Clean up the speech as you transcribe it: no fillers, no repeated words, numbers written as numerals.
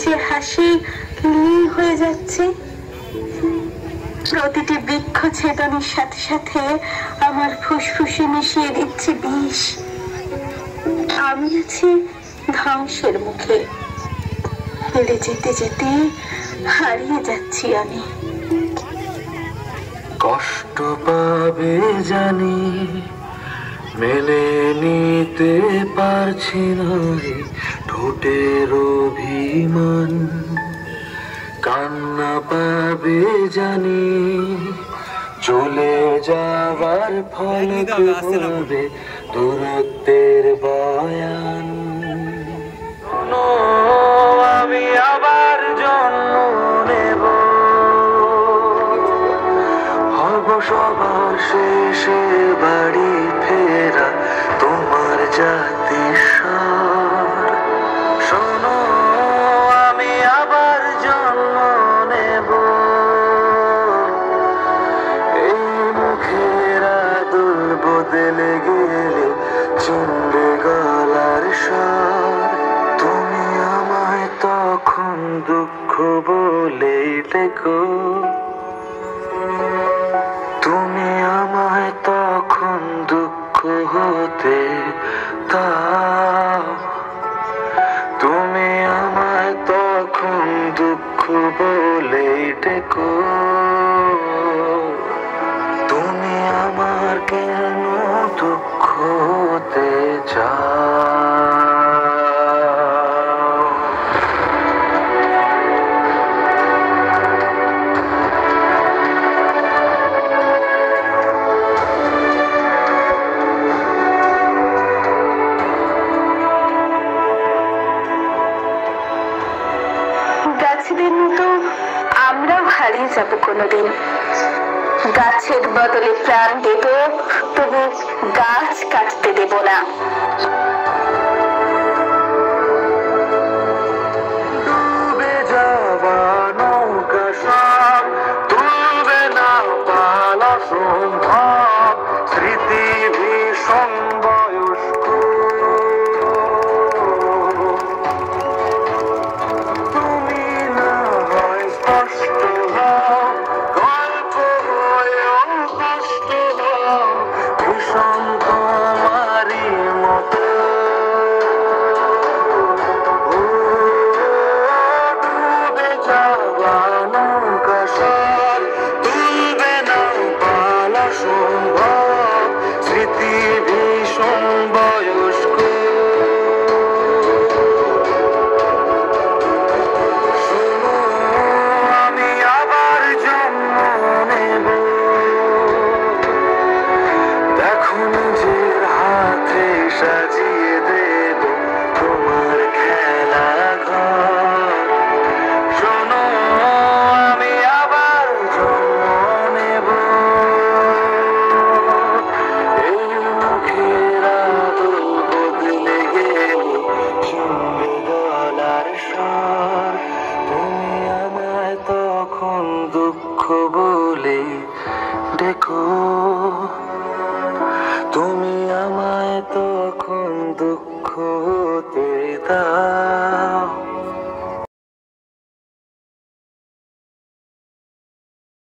যে হাসি লীন হয়ে যাচ্ছে। প্রতিটি বৃক্ষ ছেদনের সাথে সাথে আমার ফুসফুসে মিশিয়ে দিচ্ছে বিষ। আমি আছি ধ্বংসের মুখে, হেলে যেতে যেতে হারিয়ে যাচ্ছি আমি। কষ্ট পাবে জানি, মেনে নিতে পারছি না ঠোঁটের অভিমান। কান্না পাবে জানি, চলে যাবার ফলে হবে দূরত্বের বয়ান। আমি আবার জন্ম নেব, হব সবার শেষে বাড়ি ফেরা তোমার জাতিস্বর। শোনো, আমি আবার জন্ম নেব, এই মুখের আদল বদলে গেলে চিনবে গলার স্বর। তুমি আমায় তখন দুঃখ বলেই ডেকো, তুমি আমায় তখন দুঃখ হতে দাও, তুমি আমায় তখন দুঃখ বলেই ডেকো। তুমি আমার কেন দুঃখ হতে চাও? গাছেদের মতো আমরাও হারিয়ে যাবো কোনোদিন। গাছের বদলে প্রাণ দেব, তবু গাছ কাটতে দেব না। ডুবে যাওয়া নৌকা সব তুলবে না পালা সম্ভব, স্মৃতি ভীষণ বয়স্ক। তুমি না হয় স্পষ্ট হও, গল্প হয়েও কষ্ট হও, ভীষণ তোমারই মতো। ডুবে যাওয়া নৌকা সব তুলবে না পালা সম্ভব, স্মৃতি ভীষণ বয়স্ক। শোনো, আমি আবার জন্ম নেব, দেখো নিজের হাতে সাজিয়ে দেব তোমার খেলা ঘর। শোনো, আমি আবার জন্ম নেব, এই মুখের আদল বদলে গেলে শুনবে গলার স্বর। তুমি আমায় তখন দুঃখ বলে ডেকো, তুমি আমায় তো